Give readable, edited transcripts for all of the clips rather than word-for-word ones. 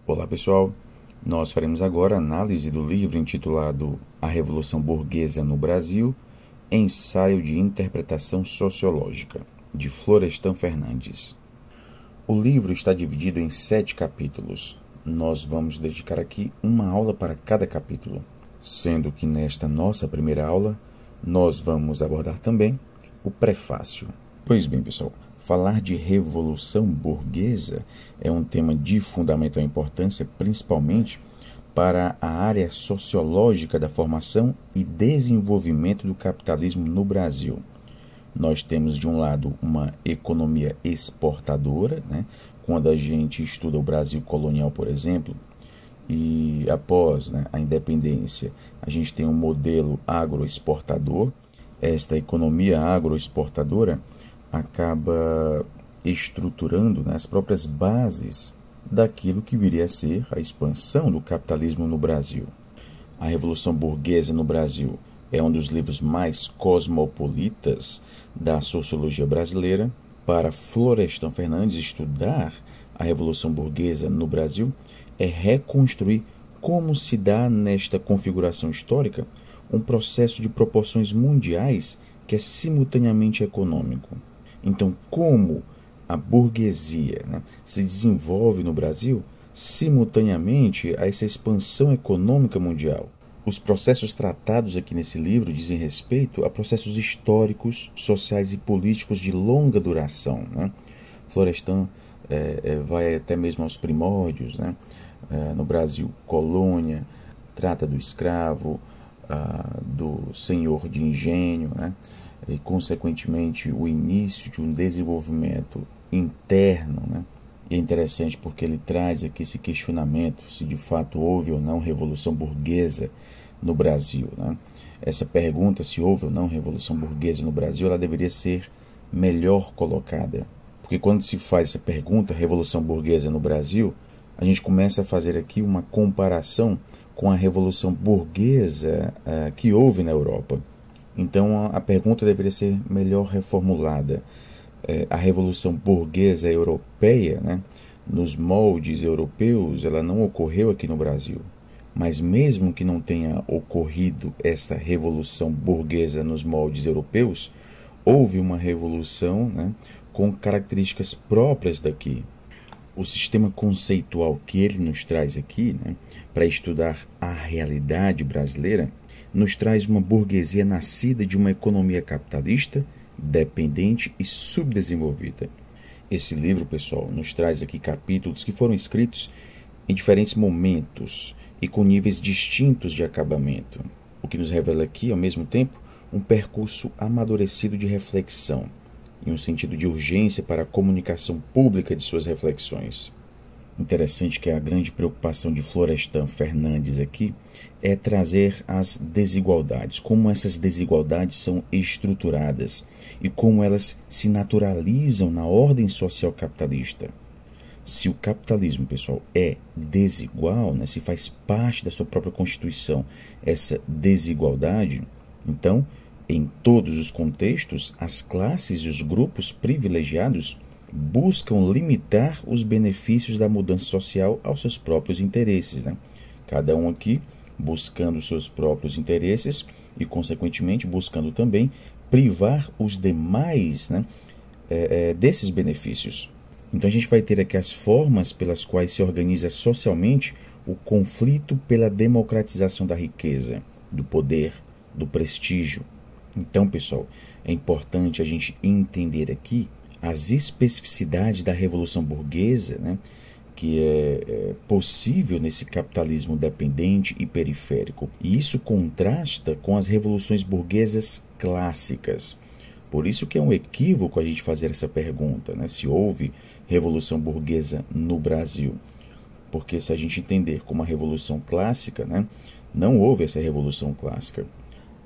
Olá pessoal, nós faremos agora a análise do livro intitulado A Revolução Burguesa no Brasil, Ensaio de Interpretação Sociológica, de Florestan Fernandes. O livro está dividido em 7 capítulos. Nós vamos dedicar aqui uma aula para cada capítulo, sendo que nesta nossa primeira aula nós vamos abordar também o prefácio. Pois bem pessoal, falar de revolução burguesa é um tema de fundamental importância, principalmente para a área sociológica da formação e desenvolvimento do capitalismo no Brasil. Nós temos, de um lado, uma economia exportadora, né? Quando a gente estuda o Brasil colonial, por exemplo, e após, né, a independência, a gente tem um modelo agroexportador. Esta economia agroexportadora acaba estruturando, né, as próprias bases daquilo que viria a ser a expansão do capitalismo no Brasil. A Revolução Burguesa no Brasil é um dos livros mais cosmopolitas da sociologia brasileira. Para Florestan Fernandes, estudar a Revolução Burguesa no Brasil é reconstruir como se dá nesta configuração histórica um processo de proporções mundiais que é simultaneamente econômico. Então, como a burguesia, né, se desenvolve no Brasil simultaneamente a essa expansão econômica mundial? Os processos tratados aqui nesse livro dizem respeito a processos históricos, sociais e políticos de longa duração, né? Florestan vai até mesmo aos primórdios, né? No Brasil, colônia, trata do escravo, do senhor de engenho, né? E, consequentemente, o início de um desenvolvimento interno, né? E é interessante porque ele traz aqui esse questionamento se de fato houve ou não revolução burguesa no Brasil, né? Essa pergunta, se houve ou não revolução burguesa no Brasil, ela deveria ser melhor colocada. Porque quando se faz essa pergunta, revolução burguesa no Brasil, a gente começa a fazer aqui uma comparação com a revolução burguesa que houve na Europa. Então a pergunta deveria ser melhor reformulada. A revolução burguesa europeia, né, nos moldes europeus, ela não ocorreu aqui no Brasil. Mas mesmo que não tenha ocorrido esta revolução burguesa nos moldes europeus, houve uma revolução, né, com características próprias daqui. O sistema conceitual que ele nos traz aqui, né, para estudar a realidade brasileira, nos traz uma burguesia nascida de uma economia capitalista, dependente e subdesenvolvida. Esse livro, pessoal, nos traz aqui capítulos que foram escritos em diferentes momentos e com níveis distintos de acabamento, o que nos revela aqui, ao mesmo tempo, um percurso amadurecido de reflexão e um sentido de urgência para a comunicação pública de suas reflexões. Interessante que a grande preocupação de Florestan Fernandes aqui é trazer as desigualdades, como essas desigualdades são estruturadas e como elas se naturalizam na ordem social capitalista. Se o capitalismo, pessoal, é desigual, né, se faz parte da sua própria constituição essa desigualdade, então, em todos os contextos, as classes e os grupos privilegiados buscam limitar os benefícios da mudança social aos seus próprios interesses, né? Cada um aqui buscando seus próprios interesses e, consequentemente, buscando também privar os demais, né, desses benefícios. Então a gente vai ter aqui as formas pelas quais se organiza socialmente o conflito pela democratização da riqueza, do poder, do prestígio. Então, pessoal, é importante a gente entender aqui as especificidades da Revolução Burguesa, né, que é possível nesse capitalismo dependente e periférico. E isso contrasta com as revoluções burguesas clássicas. Por isso que é um equívoco a gente fazer essa pergunta, né, se houve Revolução Burguesa no Brasil. Porque se a gente entender como a Revolução Clássica, né, não houve essa Revolução Clássica.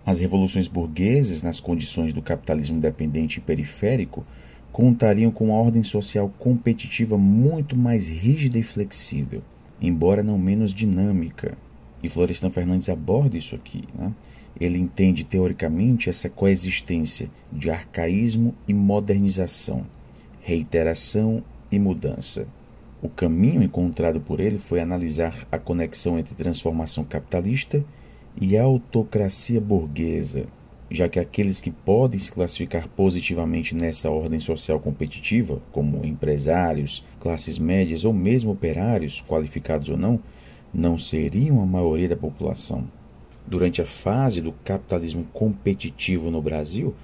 As revoluções burguesas, nas condições do capitalismo dependente e periférico, contariam com uma ordem social competitiva muito mais rígida e flexível, embora não menos dinâmica. E Florestan Fernandes aborda isso aqui, né? Ele entende teoricamente essa coexistência de arcaísmo e modernização, reiteração e mudança. O caminho encontrado por ele foi analisar a conexão entre transformação capitalista e autocracia burguesa, já que aqueles que podem se classificar positivamente nessa ordem social competitiva, como empresários, classes médias ou mesmo operários, qualificados ou não, não seriam a maioria da população. Durante a fase do capitalismo competitivo no Brasil,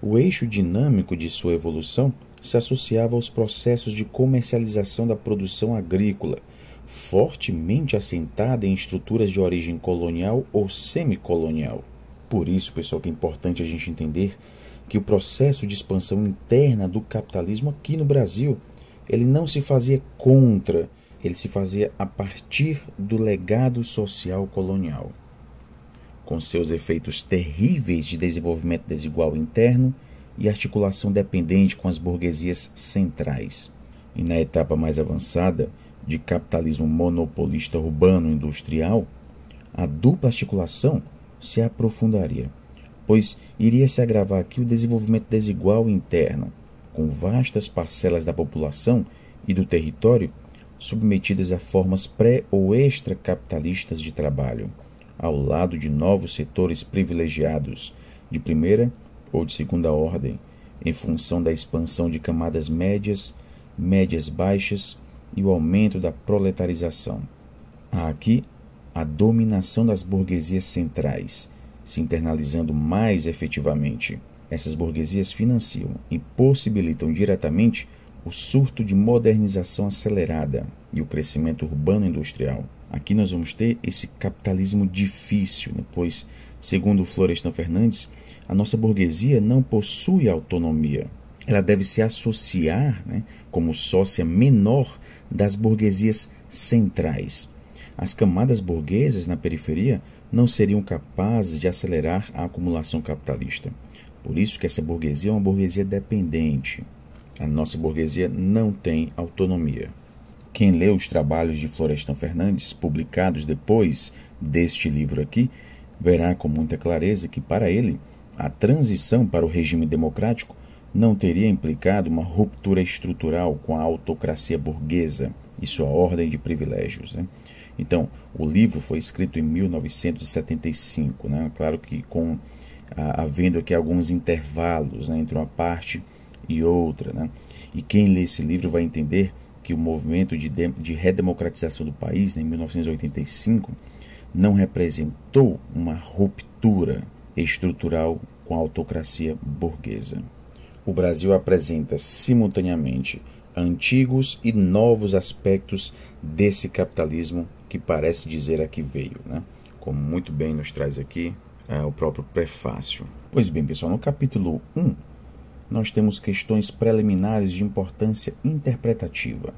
o eixo dinâmico de sua evolução se associava aos processos de comercialização da produção agrícola, fortemente assentada em estruturas de origem colonial ou semicolonial. Por isso, pessoal, que é importante a gente entender que o processo de expansão interna do capitalismo aqui no Brasil, ele não se fazia contra, ele se fazia a partir do legado social colonial, com seus efeitos terríveis de desenvolvimento desigual interno e articulação dependente com as burguesias centrais. E na etapa mais avançada, de capitalismo monopolista urbano-industrial, a dupla articulação se aprofundaria, pois iria se agravar aqui o desenvolvimento desigual interno, com vastas parcelas da população e do território submetidas a formas pré- ou extracapitalistas de trabalho, ao lado de novos setores privilegiados de primeira ou de segunda ordem, em função da expansão de camadas médias, médias baixas e o aumento da proletarização. Há aqui a dominação das burguesias centrais, se internalizando mais efetivamente. Essas burguesias financiam e possibilitam diretamente o surto de modernização acelerada e o crescimento urbano-industrial. Aqui nós vamos ter esse capitalismo difícil, né? Pois, segundo Florestan Fernandes, a nossa burguesia não possui autonomia. Ela deve se associar, né, como sócia menor das burguesias centrais. As camadas burguesas na periferia não seriam capazes de acelerar a acumulação capitalista. Por isso que essa burguesia é uma burguesia dependente. A nossa burguesia não tem autonomia. Quem lê os trabalhos de Florestan Fernandes, publicados depois deste livro aqui, verá com muita clareza que, para ele, a transição para o regime democrático não teria implicado uma ruptura estrutural com a autocracia burguesa e sua ordem de privilégios, né? Então, o livro foi escrito em 1975, né? Claro que havendo aqui alguns intervalos, né, entre uma parte e outra, né? E quem lê esse livro vai entender que o movimento de redemocratização do país, né, em 1985, não representou uma ruptura estrutural com a autocracia burguesa. O Brasil apresenta simultaneamente antigos e novos aspectos desse capitalismo que parece dizer a que veio, né? Como muito bem nos traz aqui o próprio prefácio. Pois bem, pessoal, no capítulo 1, nós temos questões preliminares de importância interpretativa.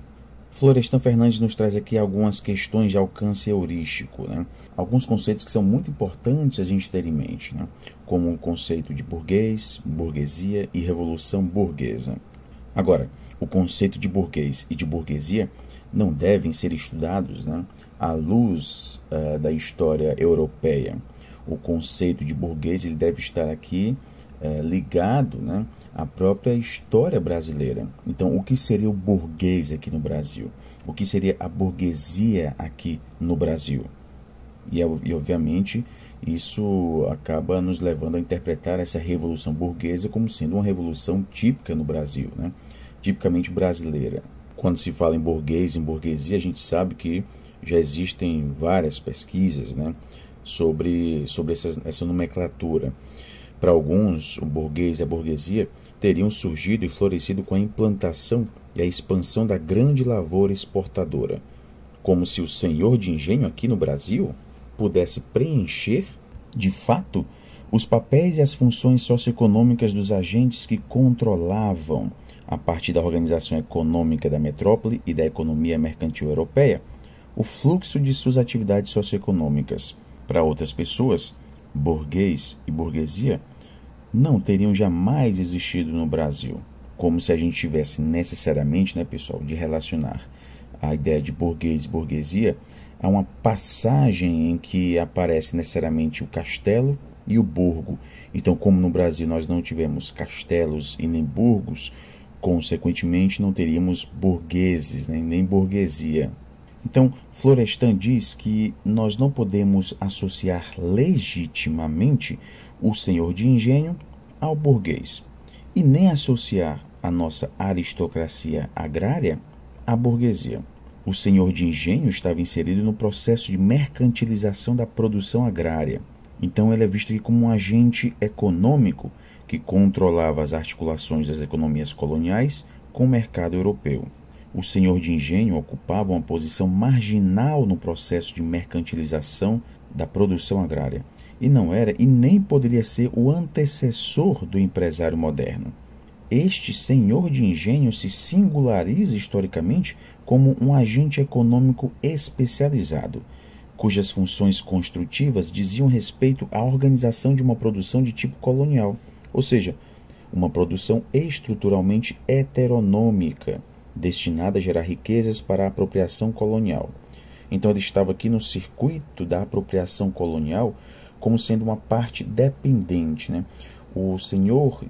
Florestan Fernandes nos traz aqui algumas questões de alcance heurístico, né? Alguns conceitos que são muito importantes a gente ter em mente, né? Como o conceito de burguês, burguesia e revolução burguesa. Agora, o conceito de burguês e de burguesia não devem ser estudados, né, à luz da história europeia. O conceito de burguês ele deve estar aqui ligado, né, à própria história brasileira. Então, o que seria o burguês aqui no Brasil? O que seria a burguesia aqui no Brasil? E obviamente, isso acaba nos levando a interpretar essa Revolução Burguesa como sendo uma revolução típica no Brasil, né? Tipicamente brasileira. Quando se fala em burguês, em burguesia, a gente sabe que já existem várias pesquisas, né, sobre essa nomenclatura. Para alguns, o burguês e a burguesia teriam surgido e florescido com a implantação e a expansão da grande lavoura exportadora, como se o senhor de engenho aqui no Brasil pudesse preencher, de fato, os papéis e as funções socioeconômicas dos agentes que controlavam, a partir da organização econômica da metrópole e da economia mercantil europeia, o fluxo de suas atividades socioeconômicas. Para outras pessoas, burguês e burguesia não teriam jamais existido no Brasil, como se a gente tivesse necessariamente, né, pessoal, de relacionar a ideia de burguês e burguesia a uma passagem em que aparece necessariamente o castelo e o burgo. Então, como no Brasil nós não tivemos castelos e nem burgos, consequentemente não teríamos burgueses, né, nem burguesia. Então, Florestan diz que nós não podemos associar legitimamente o senhor de engenho ao burguês, e nem associar a nossa aristocracia agrária à burguesia. O senhor de engenho estava inserido no processo de mercantilização da produção agrária. Então ele é visto aqui como um agente econômico que controlava as articulações das economias coloniais com o mercado europeu. O senhor de engenho ocupava uma posição marginal no processo de mercantilização da produção agrária, e não era e nem poderia ser o antecessor do empresário moderno. Este senhor de engenho se singulariza historicamente como um agente econômico especializado, cujas funções construtivas diziam respeito à organização de uma produção de tipo colonial, ou seja, uma produção estruturalmente heteronômica, destinada a gerar riquezas para a apropriação colonial. Então ele estava aqui no circuito da apropriação colonial como sendo uma parte dependente, né? O senhor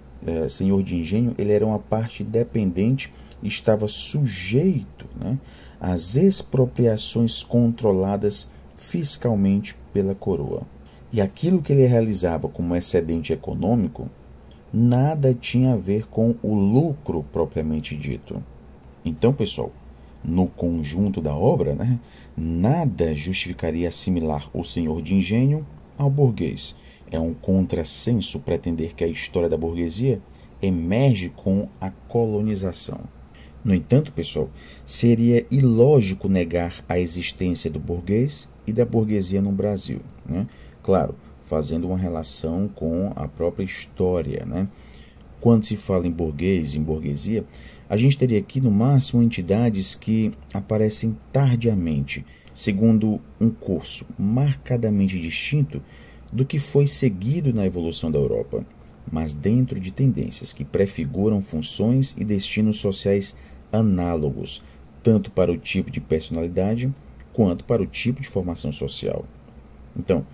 de engenho, ele era uma parte dependente e estava sujeito, né, às expropriações controladas fiscalmente pela coroa. E aquilo que ele realizava como excedente econômico nada tinha a ver com o lucro propriamente dito. Então, pessoal, no conjunto da obra, né, nada justificaria assimilar o senhor de engenho ao burguês. É um contrassenso pretender que a história da burguesia emerge com a colonização. No entanto, pessoal, seria ilógico negar a existência do burguês e da burguesia no Brasil, né? Claro, fazendo uma relação com a própria história, né? Quando se fala em burguês e em burguesia, a gente teria aqui no máximo entidades que aparecem tardiamente, segundo um curso marcadamente distinto do que foi seguido na evolução da Europa, mas dentro de tendências que prefiguram funções e destinos sociais análogos, tanto para o tipo de personalidade quanto para o tipo de formação social. Então,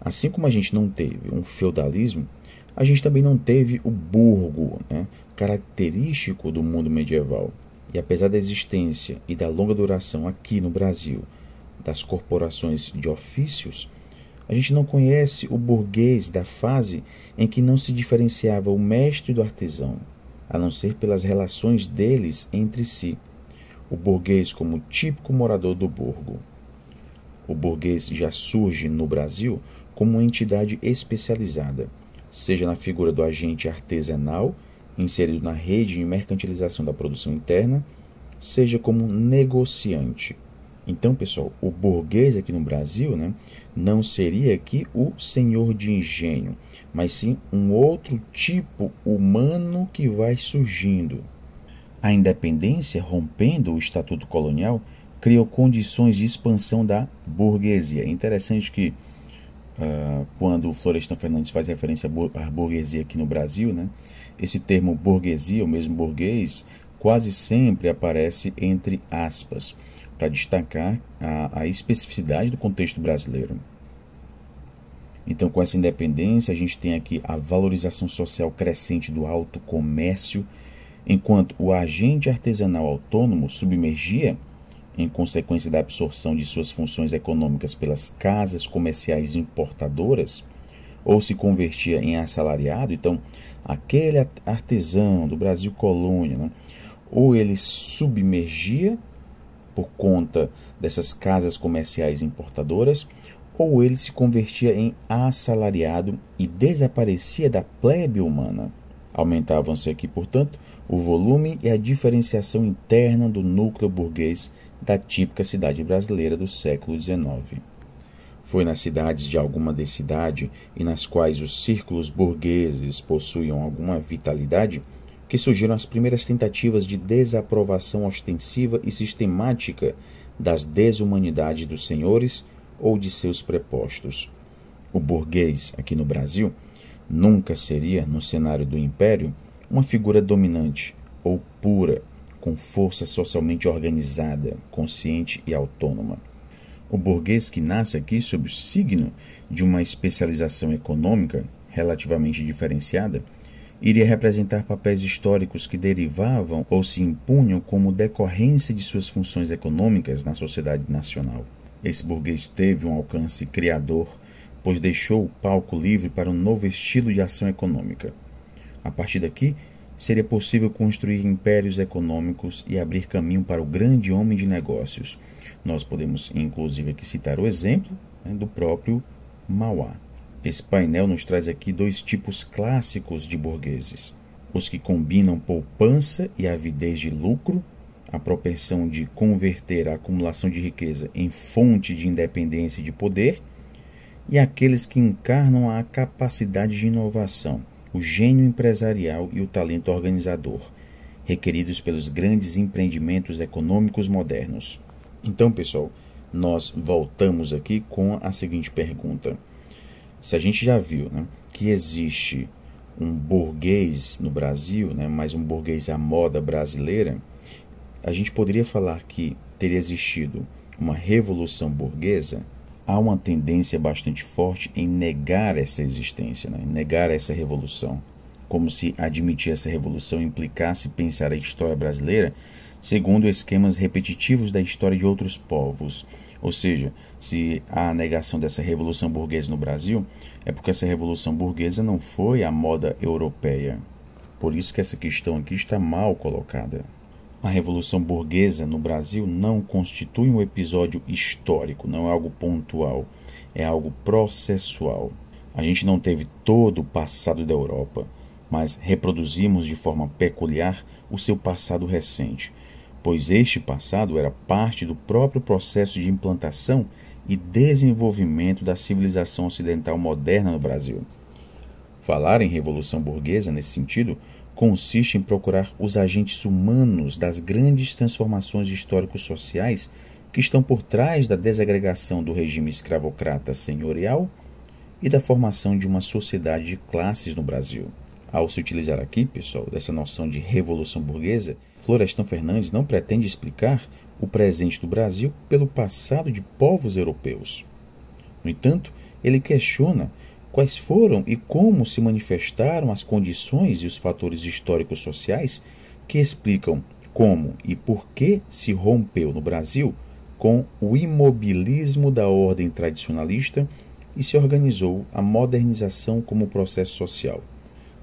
assim como a gente não teve um feudalismo, a gente também não teve o burgo, né, característico do mundo medieval. E apesar da existência e da longa duração aqui no Brasil das corporações de ofícios, a gente não conhece o burguês da fase em que não se diferenciava o mestre do artesão, a não ser pelas relações deles entre si. O burguês como típico morador do burgo. O burguês já surge no Brasil como uma entidade especializada, seja na figura do agente artesanal, inserido na rede de mercantilização da produção interna, seja como negociante. Então, pessoal, o burguês aqui no Brasil, né, não seria aqui o senhor de engenho, mas sim um outro tipo humano que vai surgindo. A independência, rompendo o estatuto colonial, criou condições de expansão da burguesia. É interessante que quando o Florestan Fernandes faz referência à burguesia aqui no Brasil, né, esse termo burguesia, o mesmo burguês, quase sempre aparece entre aspas, para destacar a especificidade do contexto brasileiro. Então, com essa independência, a gente tem aqui a valorização social crescente do alto comércio, enquanto o agente artesanal autônomo submergia em consequência da absorção de suas funções econômicas pelas casas comerciais importadoras, ou se convertia em assalariado. Então, aquele artesão do Brasil colônia, né, ou ele submergia por conta dessas casas comerciais importadoras, ou ele se convertia em assalariado e desaparecia da plebe humana. Aumentavam-se aqui, portanto, o volume e a diferenciação interna do núcleo burguês da típica cidade brasileira do século XIX. Foi nas cidades de alguma densidade e nas quais os círculos burgueses possuíam alguma vitalidade que surgiram as primeiras tentativas de desaprovação ostensiva e sistemática das desumanidades dos senhores ou de seus prepostos. O burguês, aqui no Brasil, nunca seria, no cenário do Império, uma figura dominante ou pura, com força socialmente organizada, consciente e autônoma. O burguês que nasce aqui sob o signo de uma especialização econômica relativamente diferenciada, iria representar papéis históricos que derivavam ou se impunham como decorrência de suas funções econômicas na sociedade nacional. Esse burguês teve um alcance criador, pois deixou o palco livre para um novo estilo de ação econômica. A partir daqui, seria possível construir impérios econômicos e abrir caminho para o grande homem de negócios. Nós podemos, inclusive, aqui citar o exemplo do próprio Mauá. Esse painel nos traz aqui dois tipos clássicos de burgueses: os que combinam poupança e avidez de lucro, a propensão de converter a acumulação de riqueza em fonte de independência e de poder, e aqueles que encarnam a capacidade de inovação, o gênio empresarial e o talento organizador, requeridos pelos grandes empreendimentos econômicos modernos. Então, pessoal, nós voltamos aqui com a seguinte pergunta. Se a gente já viu, né, que existe um burguês no Brasil, né, mas um burguês à moda brasileira, a gente poderia falar que teria existido uma revolução burguesa. Há uma tendência bastante forte em negar essa existência, né, negar essa revolução, como se admitir essa revolução implicasse pensar a história brasileira segundo esquemas repetitivos da história de outros povos. Ou seja, se há a negação dessa revolução burguesa no Brasil, é porque essa revolução burguesa não foi a moda europeia. Por isso que essa questão aqui está mal colocada. A revolução burguesa no Brasil não constitui um episódio histórico, não é algo pontual, é algo processual. A gente não teve todo o passado da Europa, mas reproduzimos de forma peculiar o seu passado recente, pois este passado era parte do próprio processo de implantação e desenvolvimento da civilização ocidental moderna no Brasil. Falar em revolução burguesa, nesse sentido, consiste em procurar os agentes humanos das grandes transformações históricos sociais que estão por trás da desagregação do regime escravocrata senhorial e da formação de uma sociedade de classes no Brasil. Ao se utilizar aqui, pessoal, dessa noção de revolução burguesa, Florestan Fernandes não pretende explicar o presente do Brasil pelo passado de povos europeus. No entanto, ele questiona quais foram e como se manifestaram as condições e os fatores históricos sociais que explicam como e por que se rompeu no Brasil com o imobilismo da ordem tradicionalista e se organizou a modernização como processo social.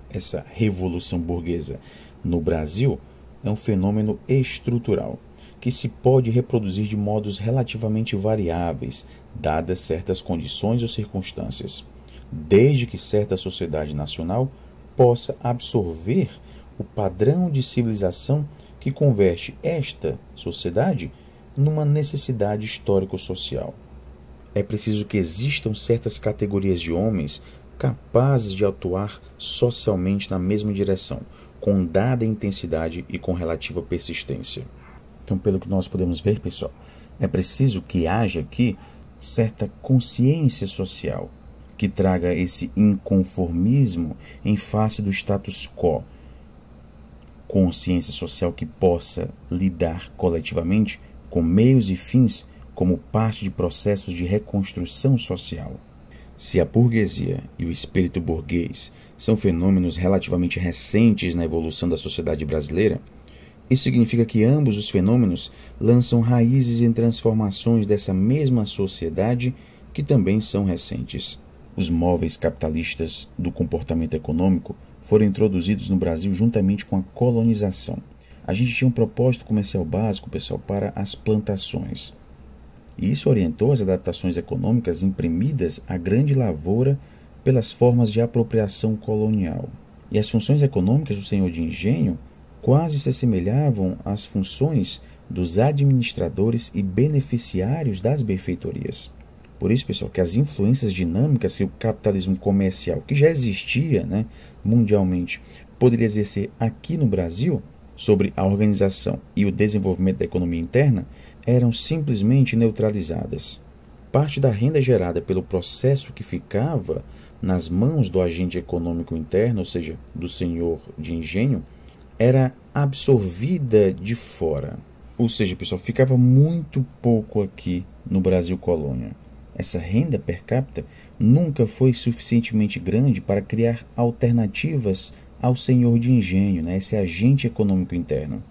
Essa revolução burguesa no Brasil é um fenômeno estrutural que se pode reproduzir de modos relativamente variáveis, dadas certas condições ou circunstâncias, desde que certa sociedade nacional possa absorver o padrão de civilização que converte esta sociedade numa necessidade histórico-social. É preciso que existam certas categorias de homens capazes de atuar socialmente na mesma direção, com dada intensidade e com relativa persistência. Então, pelo que nós podemos ver, pessoal, é preciso que haja aqui certa consciência social, que traga esse inconformismo em face do status quo. Consciência social que possa lidar coletivamente com meios e fins como parte de processos de reconstrução social. Se a burguesia e o espírito burguês são fenômenos relativamente recentes na evolução da sociedade brasileira, Isso significa que ambos os fenômenos lançam raízes em transformações dessa mesma sociedade que também são recentes. Os móveis capitalistas do comportamento econômico foram introduzidos no Brasil juntamente com a colonização. A gente tinha um propósito comercial básico, pessoal, para as plantações. E isso orientou as adaptações econômicas imprimidas à grande lavoura pelas formas de apropriação colonial. E as funções econômicas do senhor de engenho quase se assemelhavam às funções dos administradores e beneficiários das benfeitorias. Por isso, pessoal, que as influências dinâmicas que o capitalismo comercial, que já existia, mundialmente, poderia exercer aqui no Brasil sobre a organização e o desenvolvimento da economia interna, eram simplesmente neutralizadas. Parte da renda gerada pelo processo que ficava nas mãos do agente econômico interno, ou seja, do senhor de engenho, era absorvida de fora. Ou seja, pessoal, ficava muito pouco aqui no Brasil colônia. Essa renda per capita nunca foi suficientemente grande para criar alternativas ao senhor de engenho, esse agente econômico interno.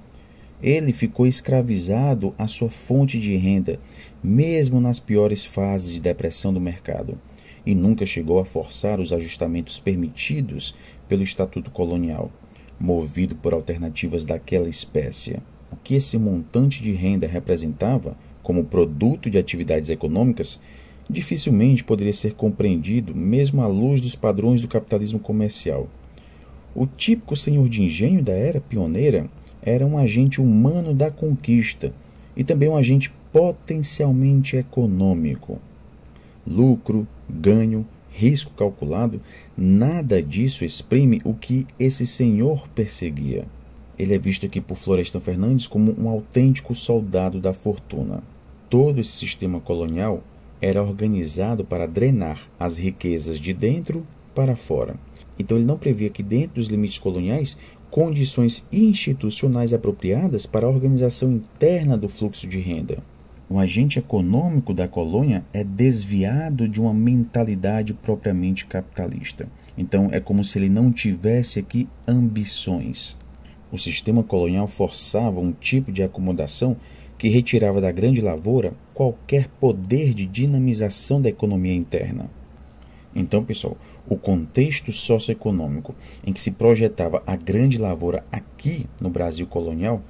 Ele ficou escravizado à sua fonte de renda, mesmo nas piores fases de depressão do mercado, e nunca chegou a forçar os ajustamentos permitidos pelo Estatuto Colonial, movido por alternativas daquela espécie. O que esse montante de renda representava como produto de atividades econômicas dificilmente poderia ser compreendido mesmo à luz dos padrões do capitalismo comercial. O típico senhor de engenho da era pioneira era um agente humano da conquista e também um agente potencialmente econômico. Lucro, ganho, risco calculado, nada disso exprime o que esse senhor perseguia. Ele é visto aqui por Florestan Fernandes como um autêntico soldado da fortuna. Todo esse sistema colonial era organizado para drenar as riquezas de dentro para fora. Então ele não previa que dentro dos limites coloniais condições institucionais apropriadas para a organização interna do fluxo de renda. O agente econômico da colônia é desviado de uma mentalidade propriamente capitalista. Então é como se ele não tivesse aqui ambições. O sistema colonial forçava um tipo de acomodação que retirava da grande lavoura qualquer poder de dinamização da economia interna. Então, pessoal, o contexto socioeconômico em que se projetava a grande lavoura aqui no Brasil colonial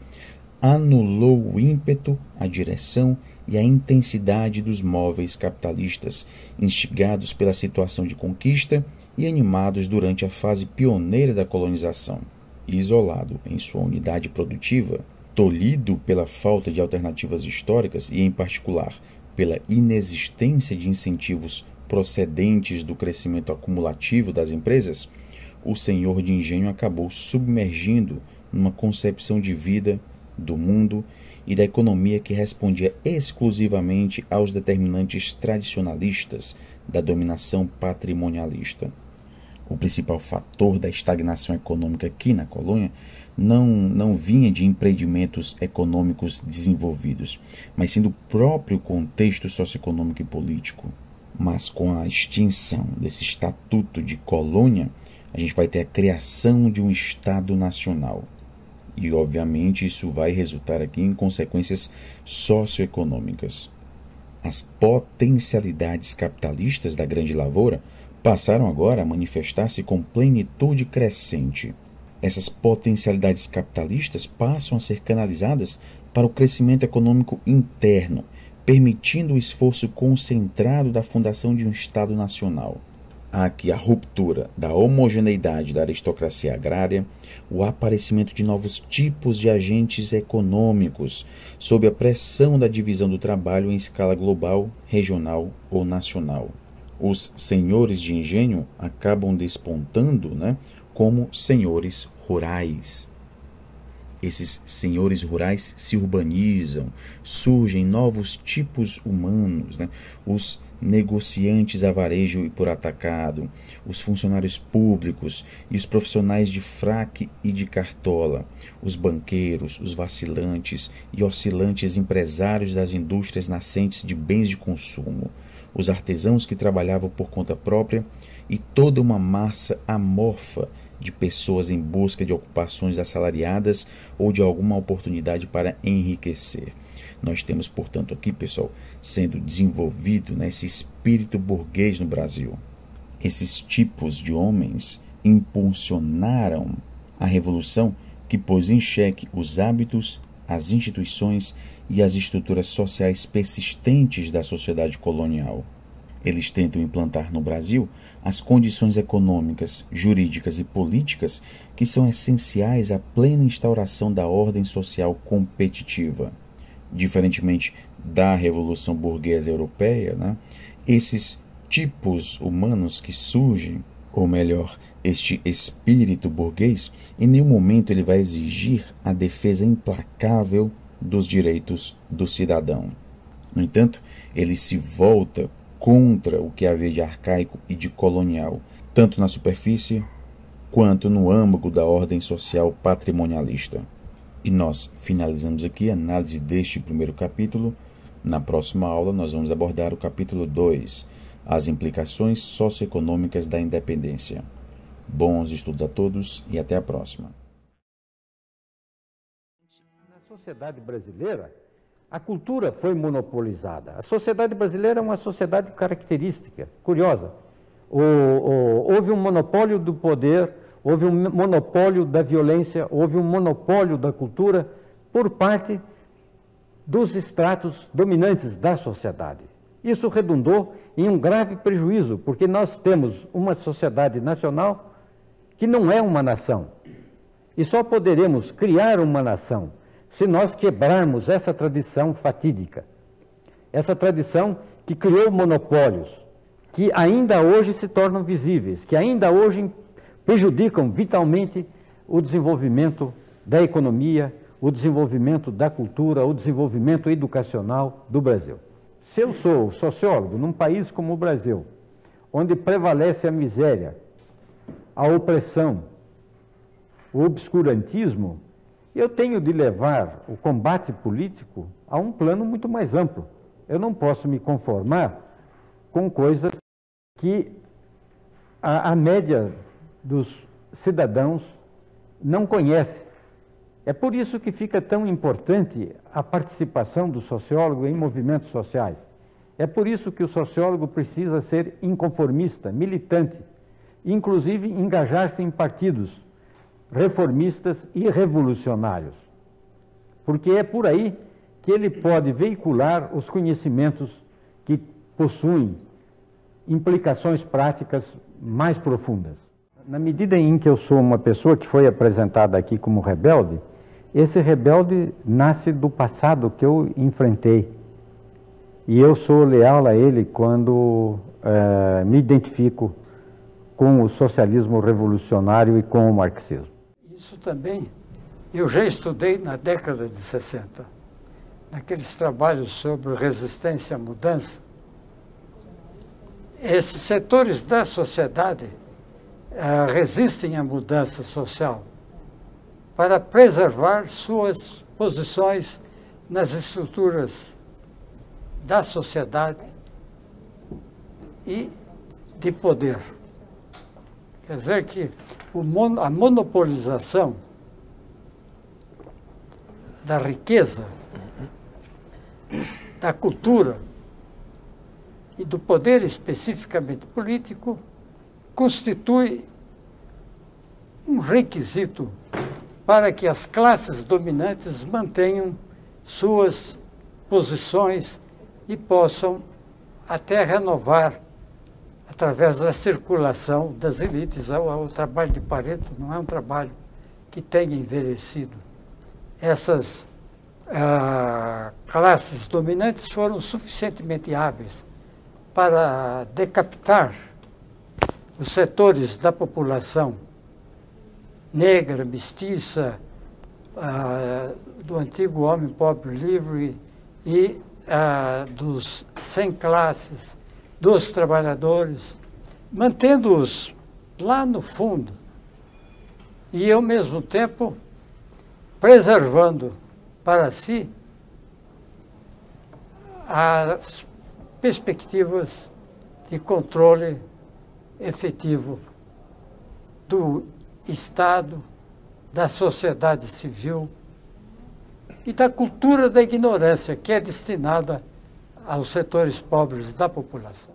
anulou o ímpeto, a direção e a intensidade dos móveis capitalistas, instigados pela situação de conquista e animados durante a fase pioneira da colonização. Isolado em sua unidade produtiva, tolhido pela falta de alternativas históricas e, em particular, pela inexistência de incentivos procedentes do crescimento acumulativo das empresas, o senhor de engenho acabou submergindo numa concepção de vida, do mundo e da economia que respondia exclusivamente aos determinantes tradicionalistas da dominação patrimonialista. O principal fator da estagnação econômica aqui na colônia não vinha de empreendimentos econômicos desenvolvidos, mas sim do próprio contexto socioeconômico e político. Mas com a extinção desse estatuto de colônia, a gente vai ter a criação de um Estado nacional. E, obviamente, isso vai resultar aqui em consequências socioeconômicas. As potencialidades capitalistas da grande lavoura passaram agora a manifestar-se com plenitude crescente. Essas potencialidades capitalistas passam a ser canalizadas para o crescimento econômico interno, permitindo o esforço concentrado da fundação de um Estado nacional. Há aqui a ruptura da homogeneidade da aristocracia agrária, o aparecimento de novos tipos de agentes econômicos, sob a pressão da divisão do trabalho em escala global, regional ou nacional. Os senhores de engenho acabam despontando, como senhores rurais. Esses senhores rurais se urbanizam, surgem novos tipos humanos, os negociantes a varejo e por atacado, os funcionários públicos e os profissionais de fraque e de cartola, os banqueiros, os vacilantes e oscilantes empresários das indústrias nascentes de bens de consumo, os artesãos que trabalhavam por conta própria e toda uma massa amorfa de pessoas em busca de ocupações assalariadas ou de alguma oportunidade para enriquecer. Nós temos, portanto, aqui, pessoal, sendo desenvolvido, né, esse espírito burguês no Brasil. Esses tipos de homens impulsionaram a revolução que pôs em xeque os hábitos, as instituições e as estruturas sociais persistentes da sociedade colonial. Eles tentam implantar no Brasil as condições econômicas, jurídicas e políticas que são essenciais à plena instauração da ordem social competitiva. Diferentemente da Revolução Burguesa Europeia, né, esses tipos humanos que surgem, ou melhor, este espírito burguês, em nenhum momento ele vai exigir a defesa implacável dos direitos do cidadão. No entanto, ele se volta contra o que havia de arcaico e de colonial, tanto na superfície quanto no âmago da ordem social patrimonialista. E nós finalizamos aqui a análise deste primeiro capítulo. Na próxima aula nós vamos abordar o capítulo 2, as implicações socioeconômicas da independência. Bons estudos a todos e até a próxima. Na sociedade brasileira, a cultura foi monopolizada. A sociedade brasileira é uma sociedade característica, curiosa. Houve um monopólio do poder, houve um monopólio da violência, houve um monopólio da cultura por parte dos estratos dominantes da sociedade. Isso redundou em um grave prejuízo, porque nós temos uma sociedade nacional que não é uma nação. E só poderemos criar uma nação se nós quebrarmos essa tradição fatídica. Essa tradição que criou monopólios, que ainda hoje se tornam visíveis, que ainda hoje prejudicam vitalmente o desenvolvimento da economia, o desenvolvimento da cultura, o desenvolvimento educacional do Brasil. Se eu sou sociólogo num país como o Brasil, onde prevalece a miséria, a opressão, o obscurantismo, eu tenho de levar o combate político a um plano muito mais amplo. Eu não posso me conformar com coisas que a média dos cidadãos não conhece. É por isso que fica tão importante a participação do sociólogo em movimentos sociais. É por isso que o sociólogo precisa ser inconformista, militante, inclusive engajar-se em partidos reformistas e revolucionários. Porque é por aí que ele pode veicular os conhecimentos que possuem implicações práticas mais profundas. Na medida em que eu sou uma pessoa que foi apresentada aqui como rebelde, esse rebelde nasce do passado que eu enfrentei. E eu sou leal a ele quando me identifico com o socialismo revolucionário e com o marxismo. Isso também eu já estudei na década de 60, naqueles trabalhos sobre resistência à mudança. Esses setores da sociedade resistem à mudança social para preservar suas posições nas estruturas da sociedade e de poder. Quer dizer que a monopolização da riqueza, da cultura e do poder especificamente político constitui um requisito para que as classes dominantes mantenham suas posições e possam até renovar através da circulação das elites. O trabalho de Pareto não é um trabalho que tenha envelhecido. Essas classes dominantes foram suficientemente hábeis para decapitar os setores da população negra, mestiça, do antigo homem pobre livre e dos sem classes, dos trabalhadores, mantendo-os lá no fundo e, ao mesmo tempo, preservando para si as perspectivas de controle efetivo do Estado, da sociedade civil e da cultura da ignorância, que é destinada aos setores pobres da população.